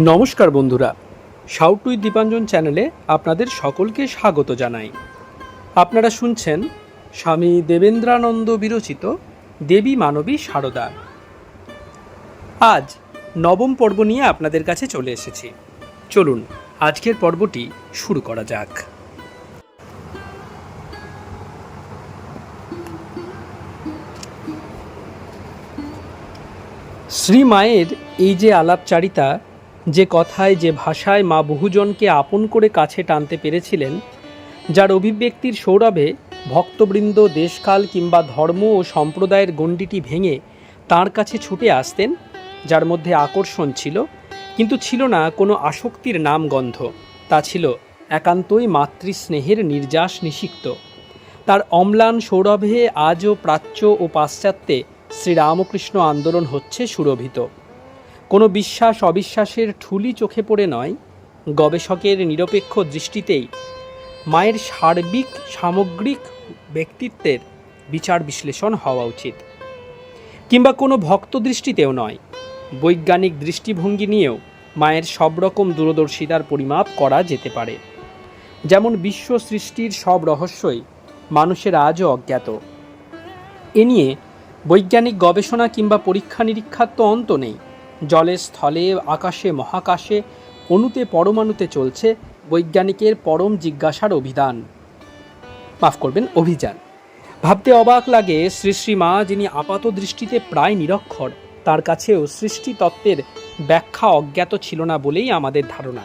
নমস্কার বন্ধুরা, shout with Dipanjan চ্যানেলে আপনাদের সকলকে স্বাগত জানাই। আপনারা শুনছেন স্বামী দেবেন্দ্রানন্দ বিরচিত দেবী মানবী সারদা। আজ নবম পর্ব নিয়ে আপনাদের কাছে চলে এসেছি। চলুন আজকের পর্বটি শুরু করা যাক। শ্রী মায়ের এই যে আলাপচারিতা, যে কথায় যে ভাষায় মা বহুজনকে আপন করে কাছে টানতে পেরেছিলেন, যার অভিব্যক্তির সৌরভে ভক্তবৃন্দ দেশকাল কিংবা ধর্ম ও সম্প্রদায়ের গণ্ডিটি ভেঙে তাঁর কাছে ছুটে আসতেন, যার মধ্যে আকর্ষণ ছিল কিন্তু ছিল না কোনো আসক্তির নামগন্ধ, তা ছিল একান্তই মাতৃস্নেহের নির্যাস নিষিক্ত। তার অম্লান সৌরভে আজও প্রাচ্য ও পাশ্চাত্যে শ্রীরামকৃষ্ণ আন্দোলন হচ্ছে সুরভিত। কোনো বিশ্বাস অবিশ্বাসের ঠুলি চোখে পড়ে নয়, গবেষকের নিরপেক্ষ দৃষ্টিতেই মায়ের সামগ্রিক ব্যক্তিত্বের বিচার বিশ্লেষণ হওয়া উচিত, কিংবা কোনো ভক্ত দৃষ্টিতেও নয়। বৈজ্ঞানিক দৃষ্টিভঙ্গি নিয়েও মায়ের সব রকম দূরদর্শিতার পরিমাপ করা যেতে পারে। যেমন বিশ্ব সৃষ্টির সব রহস্যই মানুষের আজও অজ্ঞাত। এ নিয়ে বৈজ্ঞানিক গবেষণা কিংবা পরীক্ষা নিরীক্ষার তো অন্ত নেই। জলে, স্থলে, আকাশে, মহাকাশে, অণুতে, পরমাণুতে চলছে বৈজ্ঞানিকের পরম জিজ্ঞাসার অভিযান। ভাবতে অবাক লাগে, শ্রী শ্রী মা, যিনি আপাত দৃষ্টিতে প্রায় নিরক্ষর, তার কাছেও সৃষ্টি তত্ত্বের ব্যাখ্যা অজ্ঞাত ছিল না বলেই আমাদের ধারণা।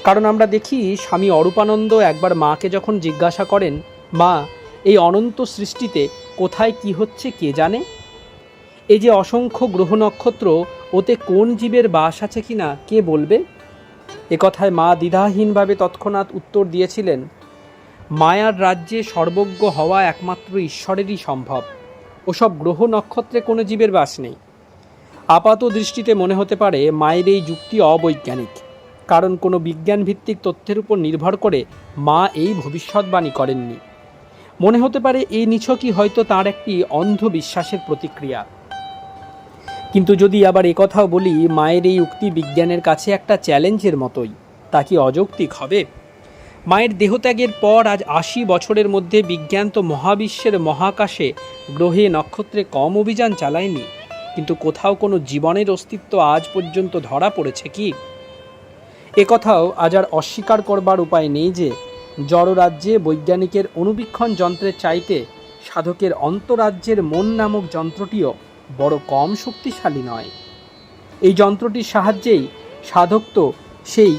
কারণ আমরা দেখি, স্বামী অরূপানন্দ একবার মাকে যখন জিজ্ঞাসা করেন, মা, এই অনন্ত সৃষ্টিতে কোথায় কি হচ্ছে কে জানে? এই যে অসংখ্য গ্রহ নক্ষত্র, ওতে কোন জীবের বাস আছে কিনা কে বলবে? এ কথায় মা দ্বিধাহীনভাবে তৎক্ষণাৎ উত্তর দিয়েছিলেন, মায়ার রাজ্যে সর্বজ্ঞ হওয়া একমাত্র ঈশ্বরেরই সম্ভব। ওসব গ্রহ নক্ষত্রে কোনো জীবের বাস নেই। আপাত দৃষ্টিতে মনে হতে পারে মায়ের এই যুক্তি অবৈজ্ঞানিক, কারণ কোনো বিজ্ঞানভিত্তিক তথ্যের উপর নির্ভর করে মা এই ভবিষ্যৎবাণী করেননি। মনে হতে পারে এই নিছকই হয়তো তার একটি অন্ধবিশ্বাসের প্রতিক্রিয়া। কিন্তু যদি আবার একথাও বলি, মায়ের এই উক্তি বিজ্ঞানের কাছে একটা চ্যালেঞ্জের মতোই, তা কি অযৌক্তিক হবে? মায়ের দেহত্যাগের পর আজ ৮০ বছরের মধ্যে বিজ্ঞান তো মহাবিশ্বের মহাকাশে, গ্রহে, নক্ষত্রে কম অভিযান চালায়নি, কিন্তু কোথাও কোনো জীবনের অস্তিত্ব আজ পর্যন্ত ধরা পড়েছে কি? একথাও আজ আর অস্বীকার করবার উপায় নেই যে জড়রাজ্যে বৈজ্ঞানিকের অণুবীক্ষণ যন্ত্রের চাইতে সাধকের অন্তরাজ্যের মন নামক যন্ত্রটিও বড় কম শক্তিশালী নয়। এই যন্ত্রটির সাহায্যেই সাধক তো সেই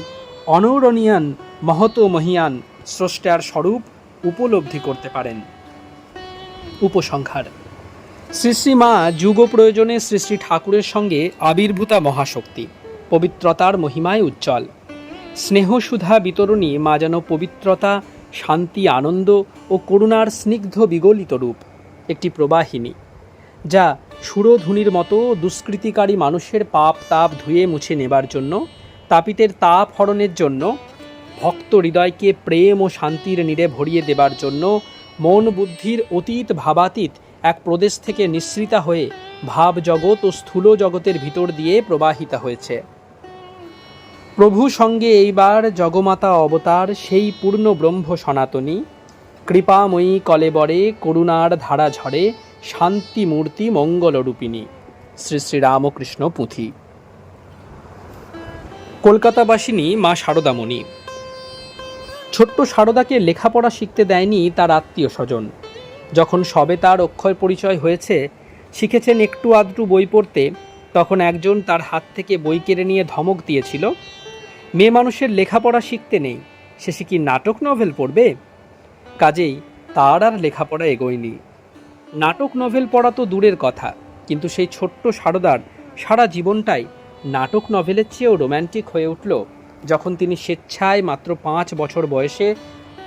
অনৌরণীয়ান মহত মহিয়ান স্রষ্টার স্বরূপ উপলব্ধি করতে পারেন। উপসংহার: শ্রী শ্রী মা যুগ প্রয়োজনে শ্রী শ্রী ঠাকুরের সঙ্গে আবির্ভূতা মহাশক্তি, পবিত্রতার মহিমায় উজ্জ্বল। স্নেহসুধা বিতরণী মা যেন পবিত্রতা, শান্তি, আনন্দ ও করুণার স্নিগ্ধ বিগলিত রূপ, একটি প্রবাহিনী, যা সুরধুনির মতো দুষ্কৃতিকারী মানুষের পাপ তাপ ধুয়ে মুছে নেবার জন্য, তাপিতের তাপ হরণের জন্য, ভক্ত হৃদয়কে প্রেম ও শান্তির নীড়ে ভরিয়ে দেবার জন্য, মন বুদ্ধির অতীত ভাবাতীত এক প্রদেশ থেকে নিঃসৃতা হয়ে ভাব জগৎ ও স্থূল জগতের ভিতর দিয়ে প্রবাহিতা হয়েছে। প্রভু সঙ্গে এইবার জগমাতা অবতার সেই পূর্ণ ব্রহ্ম সনাতনী, কৃপাময়ী কলেবরে করুণার ধারা ঝরে, শান্তি মূর্তি মঙ্গলরূপিণী। শ্রী শ্রী রামকৃষ্ণ পুঁথি। কলকাতাবাসিনী মা সারদামণি। ছোট্ট সারদাকে লেখাপড়া শিখতে দেয়নি তার আত্মীয় স্বজন। যখন সবে তার অক্ষর পরিচয় হয়েছে, শিখেছেন একটু আধটু বই পড়তে, তখন একজন তার হাত থেকে বই কেড়ে নিয়ে ধমক দিয়েছিল, মেয়ে মানুষের লেখাপড়া শিখতে নেই, শেষে কি নাটক নভেল পড়বে? কাজেই তার আর লেখাপড়া এগোয়নি। নাটক নভেল পড়া তো দূরের কথা, কিন্তু সেই ছোট্ট সারদার সারা জীবনটাই নাটক নভেলের চেয়েও রোম্যান্টিক হয়ে উঠল যখন তিনি স্বেচ্ছায় মাত্র 5 বছর বয়সে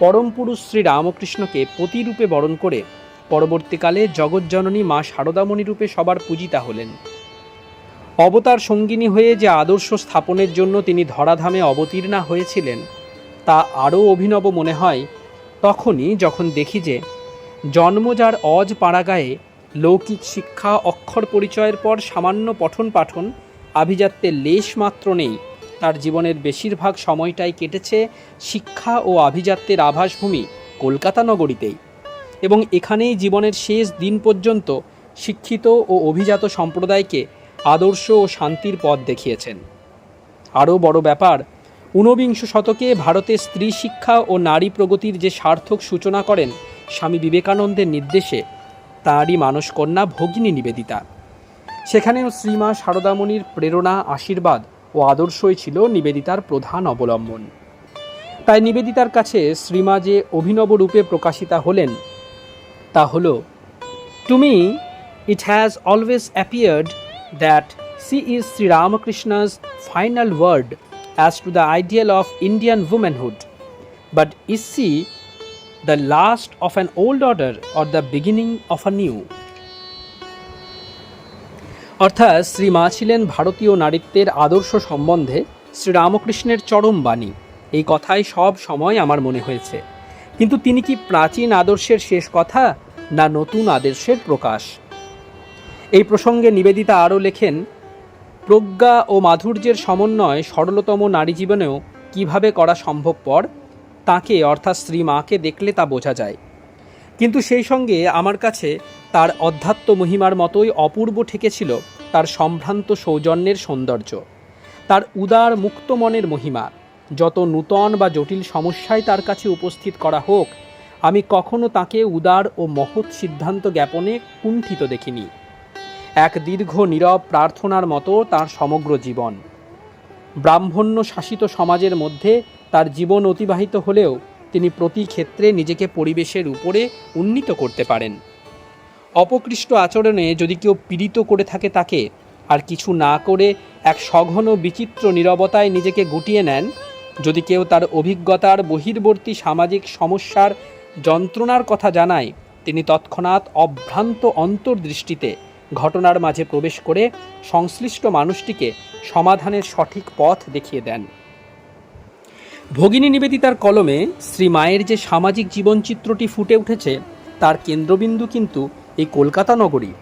পরম পুরুষ শ্রী রামকৃষ্ণকে পতিরূপে বরণ করে পরবর্তীকালে জগজ্জননী মা সারদামণি রূপে সবার পূজিতা হলেন। অবতার সঙ্গিনী হয়ে যে আদর্শ স্থাপনের জন্য তিনি ধরাধামে অবতীর্ণা হয়েছিলেন, তা আরও অভিনব মনে হয় তখনই যখন দেখি যে জন্মজার অজ পাড়াগায়ে লৌকিক শিক্ষা, অক্ষর পরিচয়ের পর সামান্য পঠন পাঠন আভিজাত্যের লেশ মাত্র নেই, তার জীবনের বেশিরভাগ সময়টাই কেটেছে শিক্ষা ও আভিজাত্যের আভাসভূমি কলকাতা নগরীতেই, এবং এখানেই জীবনের শেষ দিন পর্যন্ত শিক্ষিত ও অভিজাত সম্প্রদায়কে আদর্শ ও শান্তির পথ দেখিয়েছেন। আরও বড় ব্যাপার, ঊনবিংশ শতকে ভারতের স্ত্রী শিক্ষা ও নারী প্রগতির যে সার্থক সূচনা করেন স্বামী বিবেকানন্দের নির্দেশে তাঁরই মানসকন্যা ভগিনী নিবেদিতা। সেখানেও শ্রীমা সারদামণির প্রেরণা, আশীর্বাদ ও আদর্শই ছিল নিবেদিতার প্রধান অবলম্বন। তাই নিবেদিতার কাছে শ্রীমা যে অভিনব রূপে প্রকাশিতা হলেন তা হল, to me it has always appeared that she is Sri Ramakrishna's final word as to the ideal of Indian womanhood. But is she the last of an old order or the beginning of a new? অর্থাৎ শ্রীমা ছিলেন ভারতীয় নারীত্বের আদর্শ সম্বন্ধে শ্রীরামকৃষ্ণের চরম বাণী। এই কথাই সব সময় আমার মনে হয়েছে। কিন্তু তিনি কি প্রাচীন আদর্শের শেষ কথা, না নতুন আদর্শের প্রকাশ? এই প্রসঙ্গে নিবেদিতা আরও লেখেন, প্রজ্ঞা ও মাধুর্যের সমন্বয় সরলতম নারী জীবনেও কিভাবে করা সম্ভবপর তাকে, অর্থাৎ শ্রীমাকে দেখলে তা বোঝা যায়। কিন্তু সেই সঙ্গে আমার কাছে তার অধ্যাত্ম মহিমার মতোই অপূর্ব ঠেকেছিল তার সম্ভ্রান্ত সৌজন্যের সৌন্দর্য, তার উদার মুক্ত মনের মহিমা। যত নূতন বা জটিল সমস্যায় তার কাছে উপস্থিত করা হোক, আমি কখনো তাকে উদার ও মহৎ সিদ্ধান্ত জ্ঞাপনে কুণ্ঠিত দেখিনি। এক দীর্ঘ নীরব প্রার্থনার মতো তার সমগ্র জীবন। ব্রাহ্মণ্য শাসিত সমাজের মধ্যে তার জীবন অতিবাহিত হলেও তিনি প্রতি ক্ষেত্রে নিজেকে পরিবেশের উপরে উন্নীত করতে পারেন। অপকৃষ্ট আচরণে যদি কেউ পীড়িত করে থাকে তাকে, আর কিছু না করে এক সঘন বিচিত্র নীরবতায় নিজেকে গুটিয়ে নেন, যদি কেউ তার অভিজ্ঞতার বহির্বর্তী সামাজিক সমস্যার যন্ত্রণার কথা জানায়, তিনি তৎক্ষণাৎ অভ্রান্ত অন্তর্দৃষ্টিতে ঘটনার মাঝে প্রবেশ করে সংশ্লিষ্ট মানুষটিকে সমাধানের সঠিক পথ দেখিয়ে দেন। ভগিনী নিবেদিতার কলমে শ্রী মায়ের যে সামাজিক জীবনচিত্রটি ফুটে উঠেছে তার কেন্দ্রবিন্দু কিন্তু এই কলকাতা নগরী,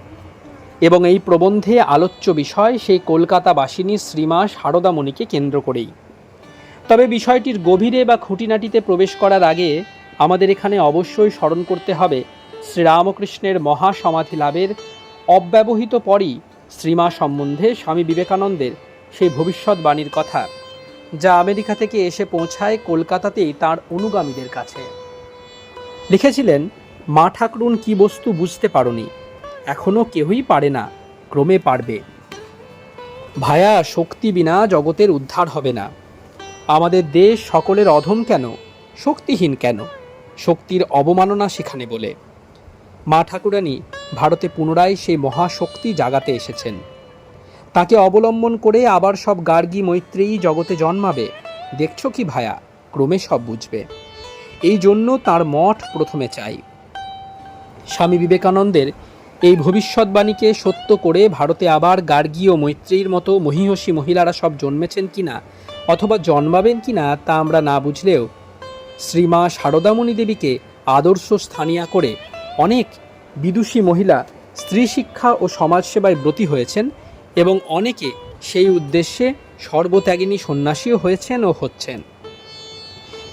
এবং এই প্রবন্ধে আলোচ্য বিষয় সেই কলকাতাবাসিনী শ্রীমা সারদামণিকে কেন্দ্র করেই। তবে বিষয়টির গভীরে বা খুঁটিনাটিতে প্রবেশ করার আগে আমাদের এখানে অবশ্যই স্মরণ করতে হবে শ্রীরামকৃষ্ণের মহাসমাধি লাভের অব্যবহিত পরই শ্রীমা সম্বন্ধে স্বামী বিবেকানন্দের সেই ভবিষ্যৎবাণীর কথা, যা আমেরিকা থেকে এসে পৌঁছায় কলকাতাতেই তার অনুগামীদের কাছে। লিখেছিলেন, মা ঠাকরুন কি বস্তু বুঝতে পারোনি, এখনও কেউই পারে না, ক্রমে পারবে। ভায়া, শক্তি বিনা জগতের উদ্ধার হবে না। আমাদের দেশ সকলের অধম কেন, শক্তিহীন কেন? শক্তির অবমাননা সেখানে বলে। মা ঠাকুরানী ভারতে পুনরায় সেই মহাশক্তি জাগাতে এসেছেন। তাকে অবলম্বন করে আবার সব গার্গী মৈত্রেয়ী জগতে জন্মাবে। দেখছো কি ভায়া, ক্রমে সব বুঝবে। এই জন্য তার মঠ প্রথমে চাই। স্বামী বিবেকানন্দের এই ভবিষ্যৎবাণীকে সত্য করে ভারতে আবার গার্গী ও মৈত্রেয়ীর মতো মহীয়সী মহিলারা সব জন্মেছেন কিনা অথবা জন্মাবেন কিনা তা আমরা না বুঝলেও শ্রীমা সারদামণি দেবীকে আদর্শ স্থানীয়া করে অনেক বিদুষী মহিলা স্ত্রী শিক্ষা ও সমাজসেবায় ব্রতী হয়েছেন, এবং অনেকে সেই উদ্দেশ্যে সর্বত্যাগিনী সন্ন্যাসীও হয়েছেন ও হচ্ছেন।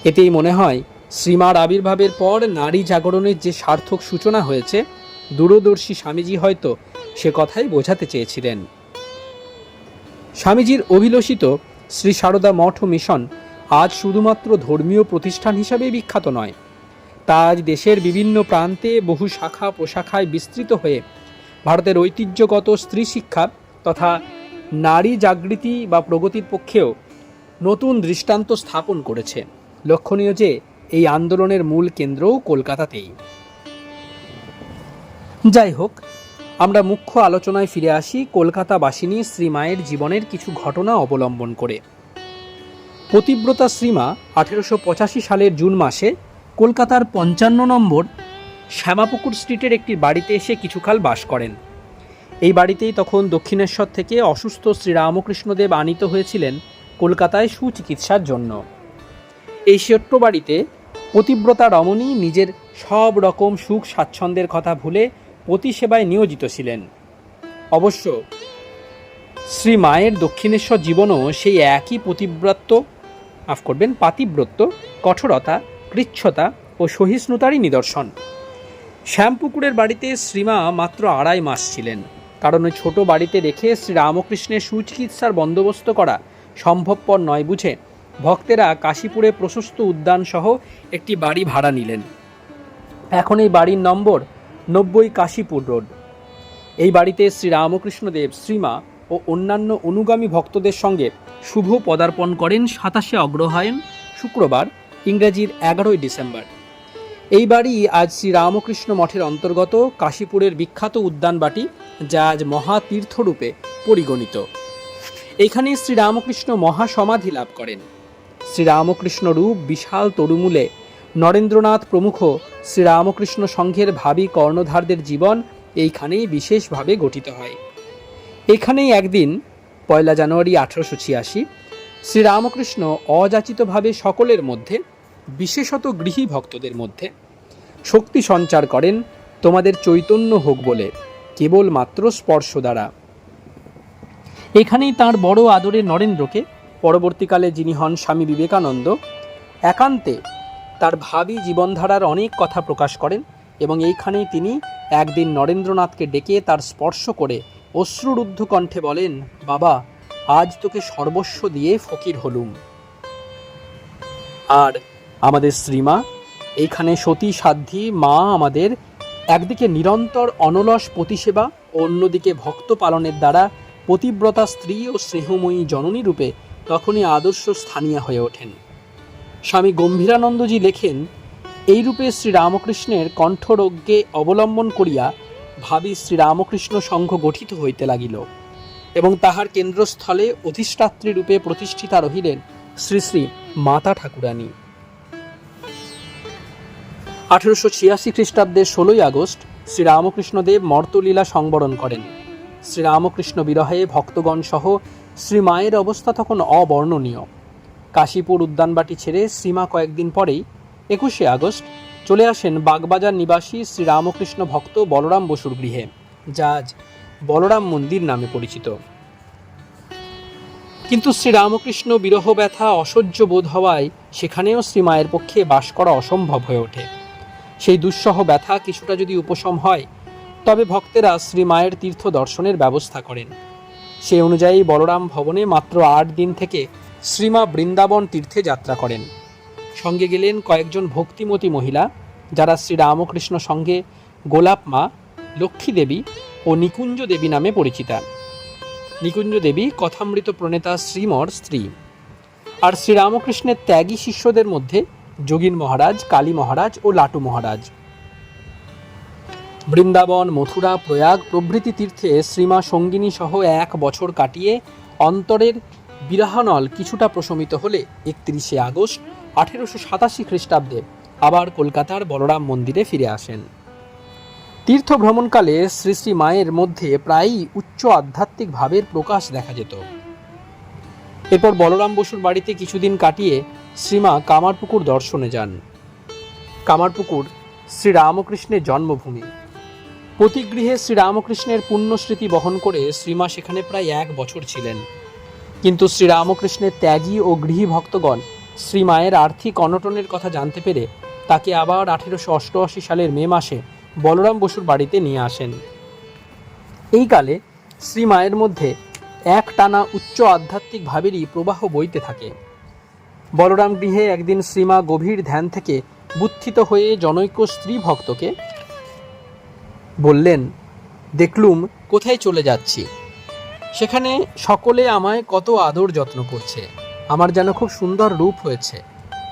এতেই মনে হয় শ্রীমার আবির্ভাবের পর নারী জাগরণের যে সার্থক সূচনা হয়েছে, দূরদর্শী স্বামীজি হয়তো সে কথাই বোঝাতে চেয়েছিলেন। স্বামীজির অভিলষিত শ্রী সারদা মঠ ও মিশন আজ শুধুমাত্র ধর্মীয় প্রতিষ্ঠান হিসাবেই বিখ্যাত নয়, তা আজ দেশের বিভিন্ন প্রান্তে বহু শাখা প্রশাখায় বিস্তৃত হয়ে ভারতের ঐতিহ্যগত স্ত্রী শিক্ষা তথা নারী জাগৃতি বা প্রগতির পক্ষেও নতুন দৃষ্টান্ত স্থাপন করেছে। লক্ষণীয় যে এই আন্দোলনের মূল কেন্দ্রও কলকাতাতেই। যাই হোক, আমরা মুখ্য আলোচনায় ফিরে আসি কলকাতাবাসিনী শ্রীমায়ের জীবনের কিছু ঘটনা অবলম্বন করে। পতিব্রতা শ্রীমা 1885 সালের জুন মাসে কলকাতার 55 নম্বর শ্যামাপুকুর স্ট্রিটের একটি বাড়িতে এসে কিছুকাল বাস করেন। এই বাড়িতেই তখন দক্ষিণেশ্বর থেকে অসুস্থ শ্রীরামকৃষ্ণদেব আনীত হয়েছিলেন কলকাতায় সুচিকিৎসার জন্য। এই ছোট্ট বাড়িতে পতিব্রতা রমণী নিজের সব রকম সুখ স্বাচ্ছন্দ্যের কথা ভুলে পতি সেবায় নিয়োজিত ছিলেন। অবশ্য শ্রী মায়ের দক্ষিণেশ্বর জীবনও সেই একই পাতিব্রত্য, কঠোরতা, কৃচ্ছতা ও সহিষ্ণুতারই নিদর্শন। শ্যামপুকুরের বাড়িতে শ্রীমা মাত্র 2.5 মাস ছিলেন, কারণ ওই ছোট বাড়িতে রেখে শ্রীরামকৃষ্ণের সুচিকিৎসার বন্দোবস্ত করা সম্ভবপর নয় বুঝে ভক্তেরা কাশীপুরে প্রশস্ত উদ্যান সহ একটি বাড়ি ভাড়া নিলেন। এখন এই বাড়ির নম্বর 90 কাশীপুর রোড। এই বাড়িতে শ্রীরামকৃষ্ণদেব, শ্রীমা ও অন্যান্য অনুগামী ভক্তদের সঙ্গে শুভ পদার্পণ করেন 27 অগ্রহায়ণ শুক্রবার, ইংরেজির 11 ডিসেম্বর। এই বাড়ি আজ শ্রীরামকৃষ্ণ মঠের অন্তর্গত কাশীপুরের বিখ্যাত উদ্যানবাটি, যা আজ মহাতীর্থরূপে পরিগণিত। এখানে শ্রীরামকৃষ্ণ মহাসমাধি লাভ করেন। শ্রীরামকৃষ্ণ রূপ বিশাল তরুমূলে নরেন্দ্রনাথ প্রমুখ শ্রীরামকৃষ্ণ সংঘের ভাবী কর্ণধারদের জীবন এইখানেই বিশেষভাবে গঠিত হয়। এখানেই একদিন 1 জানুয়ারি 1886 শ্রীরামকৃষ্ণ অযাচিতভাবে সকলের মধ্যে, বিশেষত গৃহী ভক্তদের মধ্যে শক্তি সঞ্চার করেন, তোমাদের চৈতন্য হোক বলে, কেবলমাত্র স্পর্শ দ্বারা। এখানেই তাঁর বড় আদরের নরেন্দ্রকে, পরবর্তীকালে যিনি হন স্বামী বিবেকানন্দ, একান্তে তার ভাবী জীবনধারার অনেক কথা প্রকাশ করেন এবং এইখানেই তিনি একদিন নরেন্দ্রনাথকে ডেকে তার স্পর্শ করে অশ্রুরুদ্ধ কণ্ঠে বলেন, বাবা, আজ তোকে সর্বস্ব দিয়ে ফকির হলুম। আর আমাদের শ্রীমা, এইখানে সতী সাধ্বী মা আমাদের একদিকে নিরন্তর অনলস পতিসেবা ও অন্যদিকে ভক্ত পালনের দ্বারা পতিব্রতা স্ত্রী ও স্নেহময়ী জননী রূপে তখনই আদর্শ স্থানীয় হয়ে ওঠেন। স্বামী গম্ভীরানন্দজি লেখেন, এইরূপে শ্রীরামকৃষ্ণের কণ্ঠরোগ্যে অবলম্বন করিয়া ভাবী শ্রীরামকৃষ্ণ সংঘ গঠিত হইতে লাগিল এবং তাহার কেন্দ্রস্থলে অধিষ্ঠাত্রী রূপে প্রতিষ্ঠিতা রহিলেন শ্রী শ্রী মাতা ঠাকুরানী। 1886 খ্রিস্টাব্দের 16 আগস্ট শ্রীরামকৃষ্ণদেব মর্তলীলা সংবরণ করেন। শ্রীরামকৃষ্ণ বিরহে ভক্তগণ সহ শ্রী মায়ের অবস্থা তখন অবর্ণনীয়। কাশীপুর উদ্যানবাটি ছেড়ে শ্রীমা কয়েকদিন পরেই 21 আগস্ট চলে আসেন বাগবাজার নিবাসী শ্রীরামকৃষ্ণ ভক্ত বলরাম বসুর গৃহে, যা আজ বলরাম মন্দির নামে পরিচিত। কিন্তু শ্রীরামকৃষ্ণ বিরহ ব্যথা অসহ্য বোধ হওয়ায় সেখানেও শ্রীমায়ের পক্ষে বাস করা অসম্ভব হয়ে ওঠে। সেই দুঃসহ ব্যথা কিছুটা যদি উপশম হয়, তবে ভক্তেরা শ্রীমায়ের তীর্থ দর্শনের ব্যবস্থা করেন। সেই অনুযায়ী বলরাম ভবনে মাত্র 8 দিন থেকে শ্রীমা বৃন্দাবন তীর্থে যাত্রা করেন। সঙ্গে গেলেন কয়েকজন ভক্তিমতী মহিলা, যারা শ্রীরামকৃষ্ণ সঙ্গে গোলাপ মা, লক্ষ্মী দেবী ও নিকুঞ্জ দেবী নামে পরিচিতা। নিকুঞ্জ দেবী কথামৃত প্রণেতা শ্রীমর স্ত্রী। আর শ্রীরামকৃষ্ণের ত্যাগী শিষ্যদের মধ্যে যোগীন মহারাজ, কালী মহারাজ ও লাটু মহারাজ। বৃন্দাবন, মথুরা, প্রয়াগ প্রভৃতি তীর্থে শ্রীমা সঙ্গিনী সহ 1 বছর কাটিয়ে অন্তরের বিরহানল কিছুটা প্রশমিত হলে 31 আগস্ট 1887 খ্রিস্টাব্দে আবার কলকাতার বলরাম মন্দিরে ফিরে আসেন। তীর্থ ভ্রমণকালে শ্রী শ্রী মায়ের মধ্যে প্রায়ই উচ্চ আধ্যাত্মিক ভাবের প্রকাশ দেখা যেত। এরপর বলরাম বসুর বাড়িতে কিছুদিন কাটিয়ে শ্রীমা কামারপুকুর দর্শনে যান। কামারপুকুর শ্রীরামকৃষ্ণের জন্মভূমি। পতিগৃহে শ্রীরামকৃষ্ণের পুণ্যস্মৃতি বহন করে শ্রীমা সেখানে প্রায় 1 বছর ছিলেন। কিন্তু শ্রীরামকৃষ্ণের ত্যাগী ও গৃহী ভক্তগণ শ্রীমায়ের আর্থিক অনটনের কথা জানতে পেরে তাকে আবার 1888 সালের মে মাসে বলরাম বসুর বাড়িতে নিয়ে আসেন। এই কালে শ্রীমায়ের মধ্যে একটানা উচ্চ আধ্যাত্মিক ভাবেরই প্রবাহ বইতে থাকে। বলরাম গৃহে একদিন শ্রীমা গভীর ধ্যান থেকে বুত্থিত হয়ে জনৈক স্ত্রী ভক্তকে বললেন, দেখলুম কোথায় চলে যাচ্ছি, সেখানে সকলে আমায় কত আদর যত্ন করছে, আমার যেন খুব সুন্দর রূপ হয়েছে,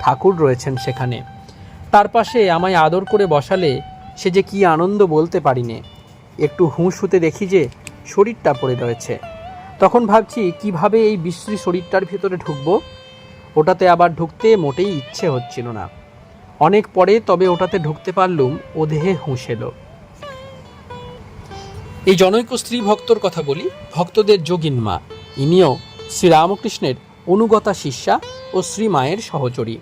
ঠাকুর রয়েছেন সেখানে, তার পাশে আমায় আদর করে বসালে সে যে কি আনন্দ বলতে পারিনে। একটু হুঁশ হতে দেখি যে শরীরটা পড়ে রয়েছে, তখন ভাবছি কিভাবে এই বিশ্রী শরীরটার ভিতরে ঢুকবো। ওটাতে আবার ঢুকতে মোটেই ইচ্ছে হচ্ছিল না। অনেক পরে তবে ওটাতে ঢুকতে পারলুম, ও দেহে হুঁশ এলো। এই জনৈক স্ত্রী ভক্তর কথা বলি, ভক্তদের যোগিন মা। ইনিও শ্রীরামকৃষ্ণের অনুগতা শিষ্যা ও শ্রীমায়ের সহচরী।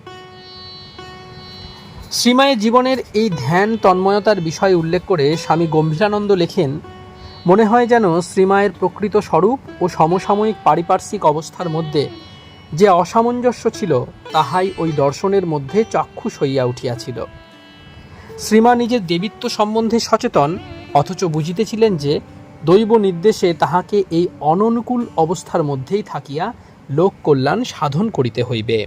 শ্রীমায়ের জীবনের এই ধ্যান তন্ময়তার বিষয় উল্লেখ করে স্বামী গম্ভীরানন্দ লেখেন, মনে হয় যেন শ্রীমায়ের প্রকৃত স্বরূপ ও সমসাময়িক পারিপার্শ্বিক অবস্থার মধ্যে যে অসামঞ্জস্য ছিল তাহাই ওই দর্শনের মধ্যে চাক্ষুষ হইয়া উঠিয়াছিল। শ্রীমা নিজের দেবীত্ব সম্বন্ধে সচেতন, অথচ বুঝিতেছিলেন যে দৈব নির্দেশে তাহাকে এই অননুকূল অবস্থার মধ্যেই থাকিয়া লোক কল্যাণ সাধন করিতে হইবে।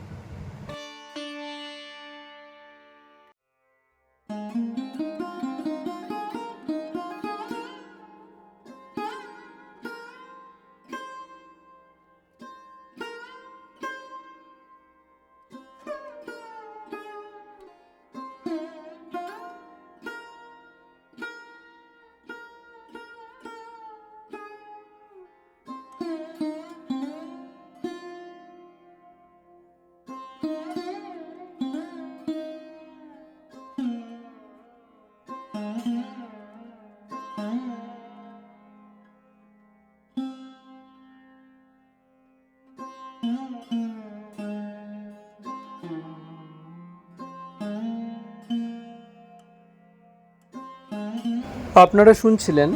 আপনারা শুনছিলেন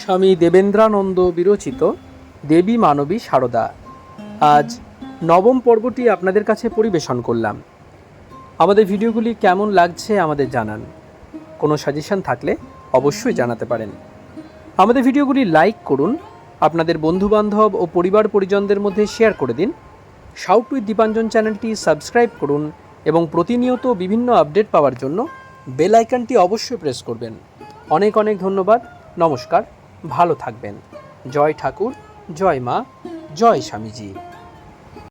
স্বামী দেবেন্দ্রানন্দ বিরচিত দেবী মানবী সারদা। আজ নবম পর্বটি আপনাদের কাছে পরিবেশন করলাম। আমাদের ভিডিওগুলি কেমন লাগছে আমাদের জানান। কোনো সাজেশন থাকলে অবশ্যই জানাতে পারেন। আমাদের ভিডিওগুলি লাইক করুন, আপনাদের বন্ধুবান্ধব ও পরিবার পরিজনদের মধ্যে শেয়ার করে দিন। শাউট উইথ দীপাঞ্জন চ্যানেলটি সাবস্ক্রাইব করুন এবং প্রতিনিয়ত বিভিন্ন আপডেট পাওয়ার জন্য বেল আইকনটি অবশ্যই প্রেস করবেন। অনেক অনেক ধন্যবাদ। নমস্কার, ভালো থাকবেন। জয় ঠাকুর, জয় মা, জয় স্বামীজি।